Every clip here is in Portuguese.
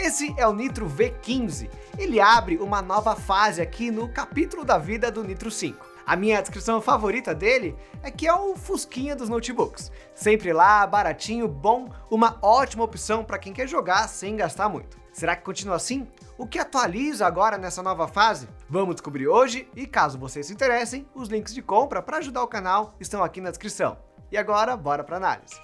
Esse é o Nitro V15. Ele abre uma nova fase aqui no capítulo da vida do Nitro 5. A minha descrição favorita dele é que é o fusquinha dos notebooks. Sempre lá, baratinho, bom, uma ótima opção para quem quer jogar sem gastar muito. Será que continua assim? O que atualiza agora nessa nova fase? Vamos descobrir hoje e caso vocês se interessem, os links de compra para ajudar o canal estão aqui na descrição. E agora, bora para análise.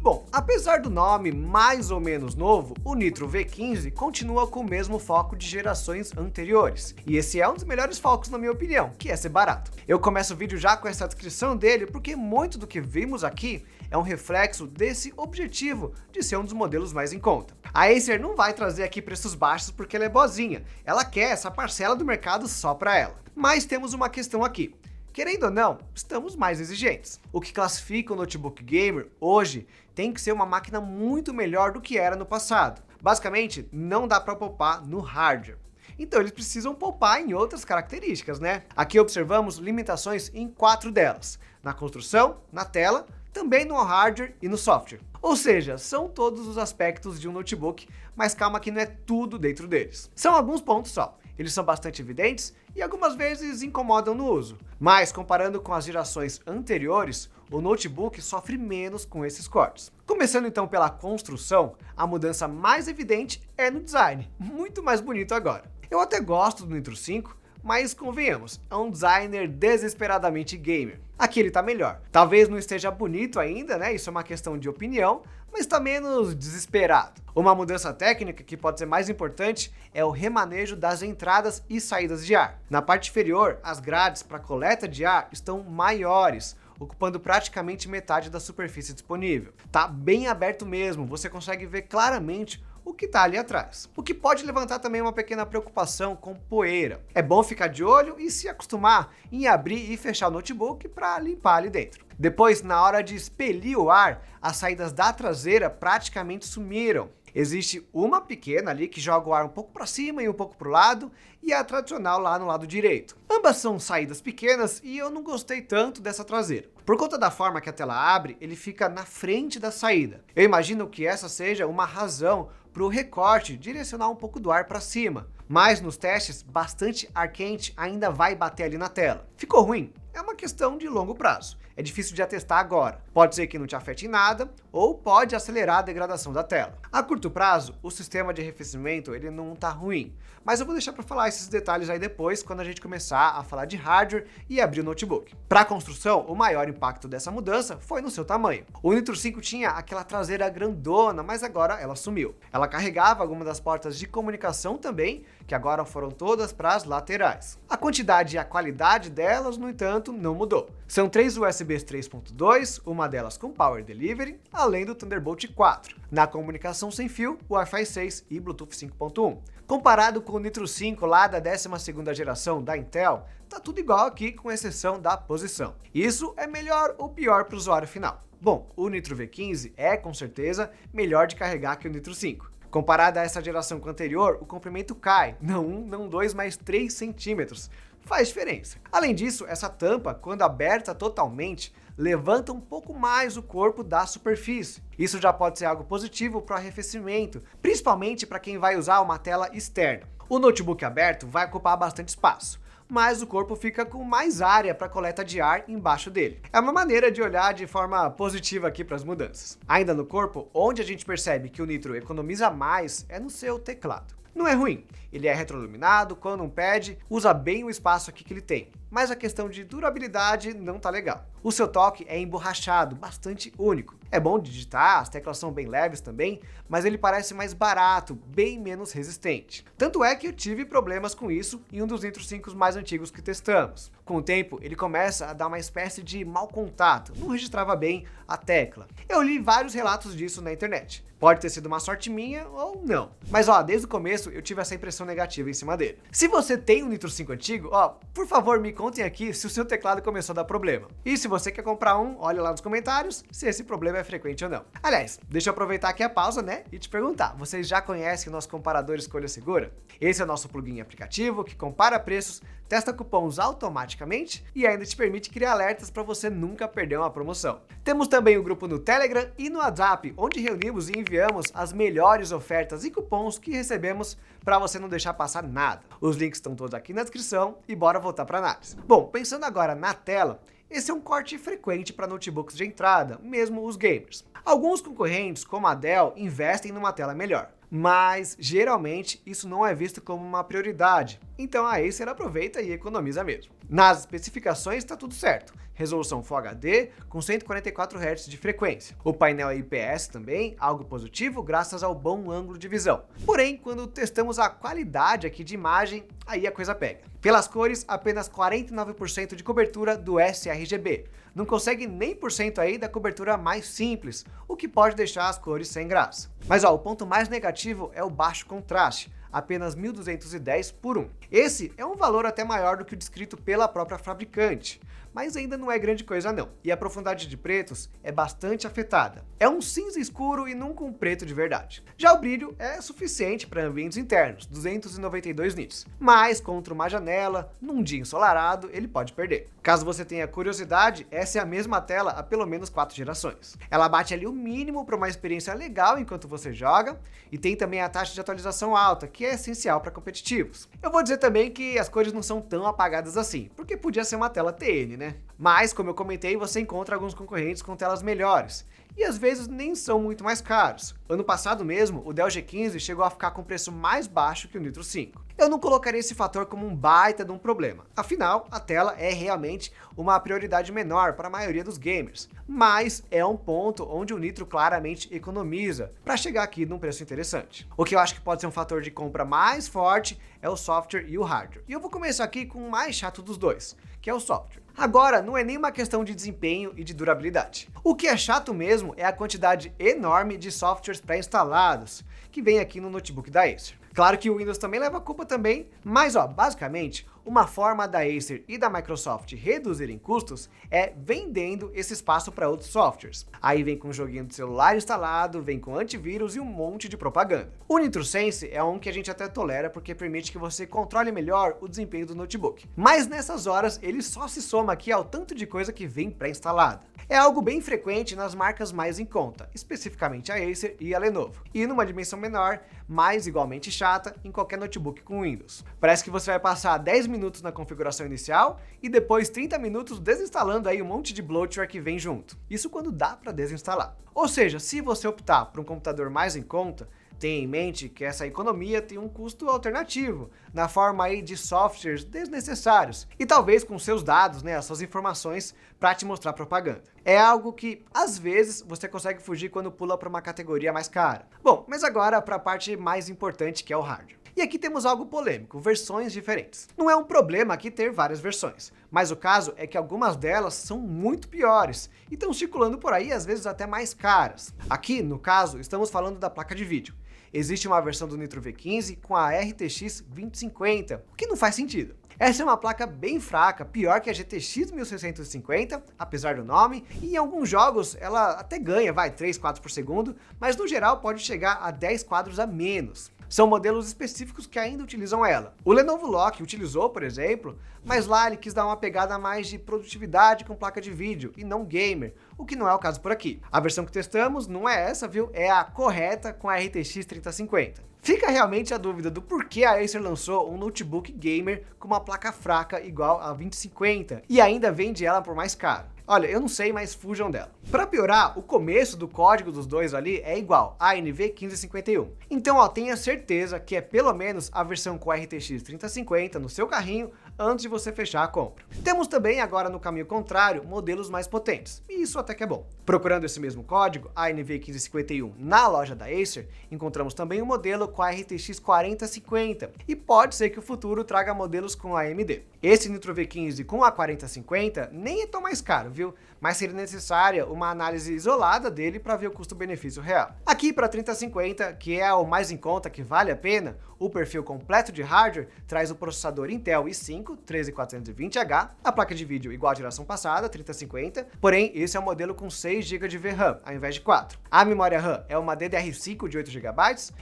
Bom, apesar do nome mais ou menos novo, o Nitro V15 continua com o mesmo foco de gerações anteriores. E esse é um dos melhores focos na minha opinião, que é ser barato. Eu começo o vídeo já com essa descrição dele porque muito do que vimos aqui é um reflexo desse objetivo de ser um dos modelos mais em conta. A Acer não vai trazer aqui preços baixos porque ela é boazinha, ela quer essa parcela do mercado só para ela. Mas temos uma questão aqui. Querendo ou não, estamos mais exigentes. O que classifica o notebook gamer hoje tem que ser uma máquina muito melhor do que era no passado. Basicamente, não dá para poupar no hardware. Então eles precisam poupar em outras características, né? Aqui observamos limitações em 4 delas: na construção, na tela, também no hardware e no software. Ou seja, são todos os aspectos de um notebook, mas calma que não é tudo dentro deles. São alguns pontos só. Eles são bastante evidentes e algumas vezes incomodam no uso. Mas comparando com as gerações anteriores, o notebook sofre menos com esses cortes. Começando então pela construção, a mudança mais evidente é no design, muito mais bonito agora. Eu até gosto do Nitro 5, mas convenhamos, é um designer desesperadamente gamer. Aqui ele tá melhor. Talvez não esteja bonito ainda, né? Isso é uma questão de opinião, mas tá menos desesperado. Uma mudança técnica que pode ser mais importante é o remanejo das entradas e saídas de ar. Na parte inferior, as grades para coleta de ar estão maiores, ocupando praticamente metade da superfície disponível. Tá bem aberto mesmo, você consegue ver claramente o que está ali atrás. O que pode levantar também uma pequena preocupação com poeira. É bom ficar de olho e se acostumar em abrir e fechar o notebook para limpar ali dentro. Depois, na hora de expelir o ar, as saídas da traseira praticamente sumiram. Existe uma pequena ali que joga o ar um pouco para cima e um pouco para o lado, e a tradicional lá no lado direito. Ambas são saídas pequenas e eu não gostei tanto dessa traseira. Por conta da forma que a tela abre, ele fica na frente da saída. Eu imagino que essa seja uma razão para o recorte direcionar um pouco do ar para cima. Mas nos testes, bastante ar quente ainda vai bater ali na tela. Ficou ruim? É uma questão de longo prazo. É difícil de atestar agora. Pode ser que não te afete em nada, ou pode acelerar a degradação da tela. A curto prazo, o sistema de arrefecimento ele não tá ruim. Mas eu vou deixar para falar esses detalhes aí depois, quando a gente começar a falar de hardware e abrir o notebook. Para a construção, o maior impacto dessa mudança foi no seu tamanho. O Nitro 5 tinha aquela traseira grandona, mas agora ela sumiu. Ela carregava algumas das portas de comunicação também, que agora foram todas para as laterais. A quantidade e a qualidade delas, no entanto, não mudou. São 3 USBs 3.2, uma delas com Power Delivery, além do Thunderbolt 4. Na comunicação sem fio, Wi-Fi 6 e Bluetooth 5.1. Comparado com o Nitro 5 lá da 12ª geração da Intel, tá tudo igual aqui com exceção da posição. Isso é melhor ou pior para o usuário final? Bom, o Nitro V15 é com certeza melhor de carregar que o Nitro 5. Comparado a essa geração com a anterior, o comprimento cai, não 1, não 2, mas 3 centímetros. Faz diferença. Além disso, essa tampa, quando aberta totalmente, levanta um pouco mais o corpo da superfície. Isso já pode ser algo positivo para o arrefecimento, principalmente para quem vai usar uma tela externa. O notebook aberto vai ocupar bastante espaço, mas o corpo fica com mais área para coleta de ar embaixo dele. É uma maneira de olhar de forma positiva aqui para as mudanças. Ainda no corpo, onde a gente percebe que o Nitro economiza mais é no seu teclado. Não é ruim, ele é retroiluminado, quando um pad, usa bem o espaço aqui que ele tem, mas a questão de durabilidade não tá legal. O seu toque é emborrachado, bastante único. É bom de digitar, as teclas são bem leves também, mas ele parece mais barato, bem menos resistente. Tanto é que eu tive problemas com isso em um dos Nitro 5 mais antigos que testamos. Com o tempo, ele começa a dar uma espécie de mau contato, não registrava bem a tecla. Eu li vários relatos disso na internet. Pode ter sido uma sorte minha ou não. Mas ó, desde o começo eu tive essa impressão impressão negativa em cima dele. Se você tem um Nitro 5 antigo, por favor me contem aqui se o seu teclado começou a dar problema. E se você quer comprar um, olha lá nos comentários se esse problema é frequente ou não. Aliás, deixa eu aproveitar aqui a pausa, né, e te perguntar, vocês já conhecem o nosso comparador Escolha Segura? Esse é o nosso plugin aplicativo que compara preços, testa cupons automaticamente e ainda te permite criar alertas para você nunca perder uma promoção. Temos também o grupo no Telegram e no WhatsApp, onde reunimos e enviamos as melhores ofertas e cupons que recebemos para você não deixar passar nada. Os links estão todos aqui na descrição e bora voltar para a análise. Bom, pensando agora na tela, esse é um corte frequente para notebooks de entrada, mesmo os gamers. Alguns concorrentes, como a Dell, investem numa tela melhor, mas geralmente isso não é visto como uma prioridade, então a Acer aproveita e economiza mesmo. Nas especificações está tudo certo, resolução Full HD com 144 Hz de frequência. O painel é IPS também, algo positivo graças ao bom ângulo de visão. Porém, quando testamos a qualidade aqui de imagem, aí a coisa pega. Pelas cores, apenas 49% de cobertura do sRGB. Não consegue nem por cento aí da cobertura mais simples, o que pode deixar as cores sem graça. Mas o ponto mais negativo é o baixo contraste, apenas 1210 por 1. Esse é um valor até maior do que o descrito pela própria fabricante, mas ainda não é grande coisa não. E a profundidade de pretos é bastante afetada. É um cinza escuro e nunca um preto de verdade. Já o brilho é suficiente para ambientes internos, 292 nits, mas contra uma janela, num dia ensolarado, ele pode perder. Caso você tenha curiosidade, essa é a mesma tela há pelo menos 4 gerações. Ela bate ali o mínimo para uma experiência legal enquanto você joga, e tem também a taxa de atualização alta, que é essencial para competitivos. Eu vou dizer também que as cores não são tão apagadas assim, porque podia ser uma tela TN, né? Mas, como eu comentei, você encontra alguns concorrentes com telas melhores, e às vezes nem são muito mais caros. Ano passado mesmo, o Dell G15 chegou a ficar com preço mais baixo que o Nitro 5. Eu não colocaria esse fator como um baita de um problema, afinal, a tela é realmente uma prioridade menor para a maioria dos gamers, mas é um ponto onde o Nitro claramente economiza para chegar aqui num preço interessante. O que eu acho que pode ser um fator de compra mais forte é o software e o hardware. E eu vou começar aqui com o mais chato dos dois, que é o software. Agora, não é nem uma questão de desempenho e de durabilidade. O que é chato mesmo é a quantidade enorme de softwares pré-instalados que vem aqui no notebook da Acer. Claro que o Windows também leva a culpa também, mas basicamente, uma forma da Acer e da Microsoft reduzirem custos é vendendo esse espaço para outros softwares. Aí vem com um joguinho de celular instalado, vem com antivírus e um monte de propaganda. O NitroSense é um que a gente até tolera porque permite que você controle melhor o desempenho do notebook. Mas nessas horas ele só se soma aqui ao tanto de coisa que vem pré-instalada. É algo bem frequente nas marcas mais em conta, especificamente a Acer e a Lenovo, e numa dimensão menor, mas igualmente chata em qualquer notebook com Windows. Parece que você vai passar 10 minutos na configuração inicial e depois 30 minutos desinstalando aí um monte de bloatware que vem junto. Isso quando dá para desinstalar. Ou seja, se você optar por um computador mais em conta, tenha em mente que essa economia tem um custo alternativo, na forma aí de softwares desnecessários, e talvez com seus dados, né, as suas informações, para te mostrar propaganda. É algo que, às vezes, você consegue fugir quando pula para uma categoria mais cara. Bom, mas agora para a parte mais importante, que é o hardware. E aqui temos algo polêmico, versões diferentes. Não é um problema aqui ter várias versões, mas o caso é que algumas delas são muito piores e estão circulando por aí, às vezes até mais caras. Aqui, no caso, estamos falando da placa de vídeo. Existe uma versão do Nitro V15 com a RTX 2050, o que não faz sentido. Essa é uma placa bem fraca, pior que a GTX 1650, apesar do nome, e em alguns jogos ela até ganha, 3 quadros por segundo, mas no geral pode chegar a 10 quadros a menos. São modelos específicos que ainda utilizam ela. O Lenovo Lock utilizou, por exemplo, mas lá ele quis dar uma pegada mais de produtividade com placa de vídeo e não gamer, o que não é o caso por aqui. A versão que testamos não é essa, viu? É a correta com a RTX 3050. Fica realmente a dúvida do porquê a Acer lançou um notebook gamer com uma placa fraca igual a 2050 e ainda vende ela por mais caro. Olha, eu não sei, mas fujam dela. Para piorar, o começo do código dos dois ali é igual, ANV1551. Então, tenha certeza que é pelo menos a versão com RTX 3050 no seu carrinho antes de você fechar a compra. Temos também agora no caminho contrário modelos mais potentes, e isso até que é bom. Procurando esse mesmo código, ANV1551, na loja da Acer, encontramos também um modelo com a RTX 4050, e pode ser que o futuro traga modelos com AMD. Esse Nitro V15 com a 4050 nem é tão mais caro, viu? Mas seria necessária uma análise isolada dele para ver o custo-benefício real. Aqui para 3050, que é o mais em conta, que vale a pena, o perfil completo de hardware traz o processador Intel i5 13420H, a placa de vídeo igual à geração passada, 3050, porém esse é o modelo com 6 GB de VRAM, ao invés de 4. A memória RAM é uma DDR5 de 8 GB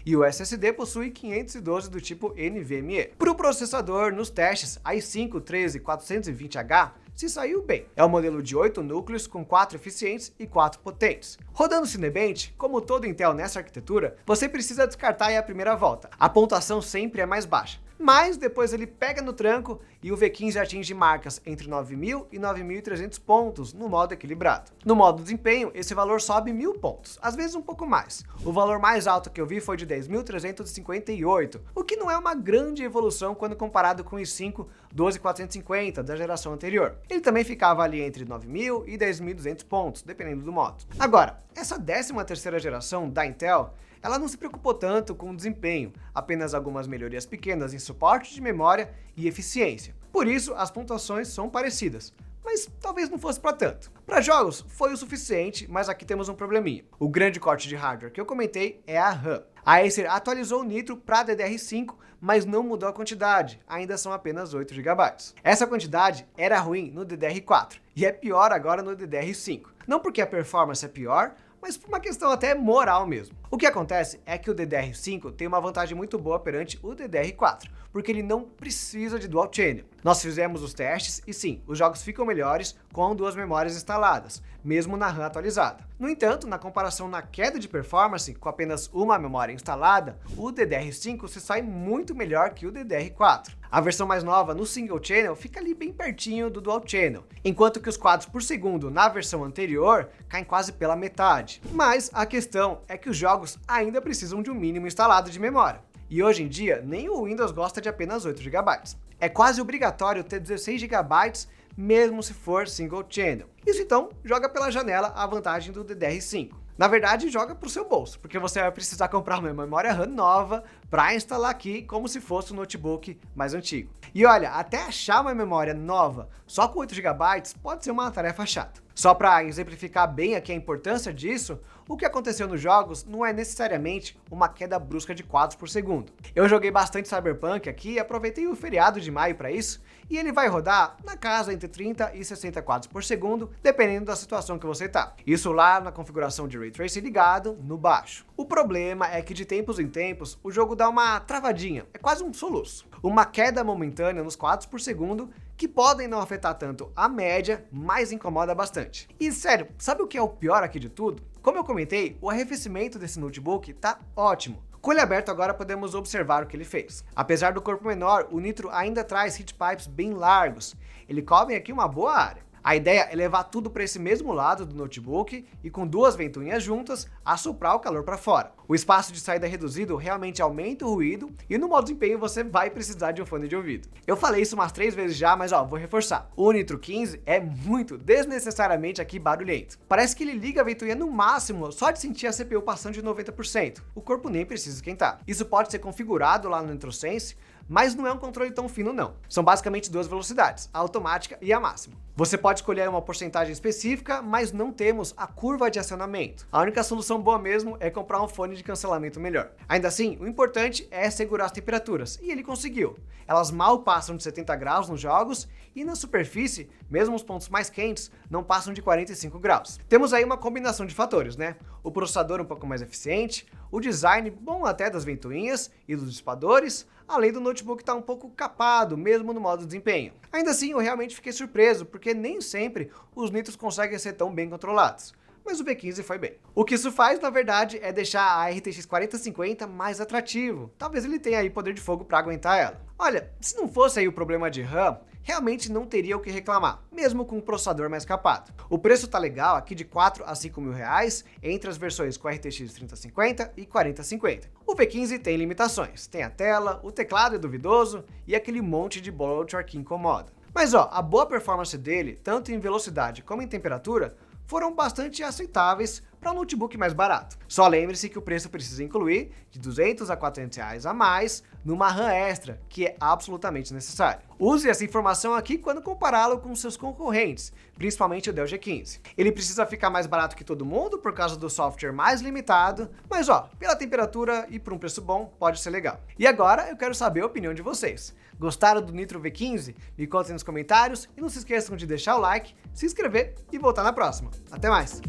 e o SSD possui 512 do tipo NVMe. Para o processador, nos testes, a i5 13420H se saiu bem. É um modelo de 8 núcleos com 4 eficientes e 4 potentes. Rodando Cinebench, como todo Intel nessa arquitetura, você precisa descartar aí a primeira volta. A pontuação sempre é mais baixa, mas depois ele pega no tranco e o V15 atinge marcas entre 9.000 e 9.300 pontos no modo equilibrado. No modo desempenho, esse valor sobe 1.000 pontos, às vezes um pouco mais. O valor mais alto que eu vi foi de 10.358, o que não é uma grande evolução quando comparado com o i5 12450 da geração anterior. Ele também ficava ali entre 9.000 e 10.200 pontos, dependendo do modo. Agora, essa 13ª geração da Intel, ela não se preocupou tanto com o desempenho, apenas algumas melhorias pequenas em suporte de memória e eficiência. Por isso, as pontuações são parecidas, mas talvez não fosse para tanto. Para jogos, foi o suficiente, mas aqui temos um probleminha. O grande corte de hardware que eu comentei é a RAM. A Acer atualizou o Nitro para DDR5, mas não mudou a quantidade, ainda são apenas 8 GB. Essa quantidade era ruim no DDR4 e é pior agora no DDR5. Não porque a performance é pior, mas por uma questão até moral mesmo. O que acontece é que o DDR5 tem uma vantagem muito boa perante o DDR4, porque ele não precisa de Dual Channel. Nós fizemos os testes e sim, os jogos ficam melhores com 2 memórias instaladas, mesmo na RAM atualizada. No entanto, na comparação na queda de performance, com apenas uma memória instalada, o DDR5 se sai muito melhor que o DDR4. A versão mais nova no Single Channel fica ali bem pertinho do Dual Channel, enquanto que os quadros por segundo na versão anterior caem quase pela metade. Mas a questão é que os jogos ainda precisam de um mínimo instalado de memória. E hoje em dia, nem o Windows gosta de apenas 8 GB. É quase obrigatório ter 16 GB, mesmo se for Single Channel. Isso então joga pela janela a vantagem do DDR5. Na verdade, joga para o seu bolso, porque você vai precisar comprar uma memória RAM nova para instalar aqui como se fosse um notebook mais antigo. E olha, até achar uma memória nova só com 8 GB pode ser uma tarefa chata. Só para exemplificar bem aqui a importância disso, o que aconteceu nos jogos não é necessariamente uma queda brusca de quadros por segundo. Eu joguei bastante Cyberpunk aqui e aproveitei o feriado de maio para isso, e ele vai rodar na casa entre 30 e 60 quadros por segundo, dependendo da situação que você tá. Isso lá na configuração de Ray Tracing ligado, no baixo. O problema é que de tempos em tempos o jogo dá uma travadinha, é quase um soluço. Uma queda momentânea nos quadros por segundo que podem não afetar tanto a média, mas incomoda bastante. E sério, sabe o que é o pior aqui de tudo? Como eu comentei, o arrefecimento desse notebook tá ótimo. Com ele aberto agora podemos observar o que ele fez. Apesar do corpo menor, o Nitro ainda traz heat pipes bem largos. Ele cobre aqui uma boa área. A ideia é levar tudo para esse mesmo lado do notebook e com 2 ventoinhas juntas, assoprar o calor para fora. O espaço de saída reduzido realmente aumenta o ruído e no modo desempenho você vai precisar de um fone de ouvido. Eu falei isso umas 3 vezes já, mas vou reforçar. O Nitro 15 é muito desnecessariamente aqui barulhento. Parece que ele liga a ventoinha no máximo só de sentir a CPU passando de 90%. O corpo nem precisa esquentar. Isso pode ser configurado lá no NitroSense, mas não é um controle tão fino não. São basicamente 2 velocidades, a automática e a máxima. Você pode escolher uma porcentagem específica, mas não temos a curva de acionamento. A única solução boa mesmo é comprar um fone de cancelamento melhor. Ainda assim, o importante é segurar as temperaturas, e ele conseguiu. Elas mal passam de 70 graus nos jogos, e na superfície, mesmo os pontos mais quentes, não passam de 45 graus. Temos aí uma combinação de fatores, né? O processador um pouco mais eficiente, o design bom até das ventoinhas e dos dissipadores, além do notebook estar um pouco capado, mesmo no modo desempenho. Ainda assim, eu realmente fiquei surpreso, porque nem sempre os Nitros conseguem ser tão bem controlados. Mas o V15 foi bem. O que isso faz, na verdade, é deixar a RTX 4050 mais atrativo. Talvez ele tenha aí poder de fogo para aguentar ela. Olha, se não fosse aí o problema de RAM, realmente não teria o que reclamar, mesmo com um processador mais capado. O preço tá legal aqui de 4 a 5 mil reais entre as versões com RTX 3050 e 4050. O V15 tem limitações, tem a tela, o teclado é duvidoso e aquele monte de bloatware que incomoda. Mas a boa performance dele, tanto em velocidade como em temperatura, foram bastante aceitáveis para um notebook mais barato. Só lembre-se que o preço precisa incluir de R$200 a R$400 a mais numa RAM extra, que é absolutamente necessário. Use essa informação aqui quando compará-lo com seus concorrentes, principalmente o Dell G15. Ele precisa ficar mais barato que todo mundo por causa do software mais limitado, mas pela temperatura e por um preço bom, pode ser legal. E agora eu quero saber a opinião de vocês. Gostaram do Nitro V15? Me contem nos comentários e não se esqueçam de deixar o like, se inscrever e voltar na próxima. Até mais!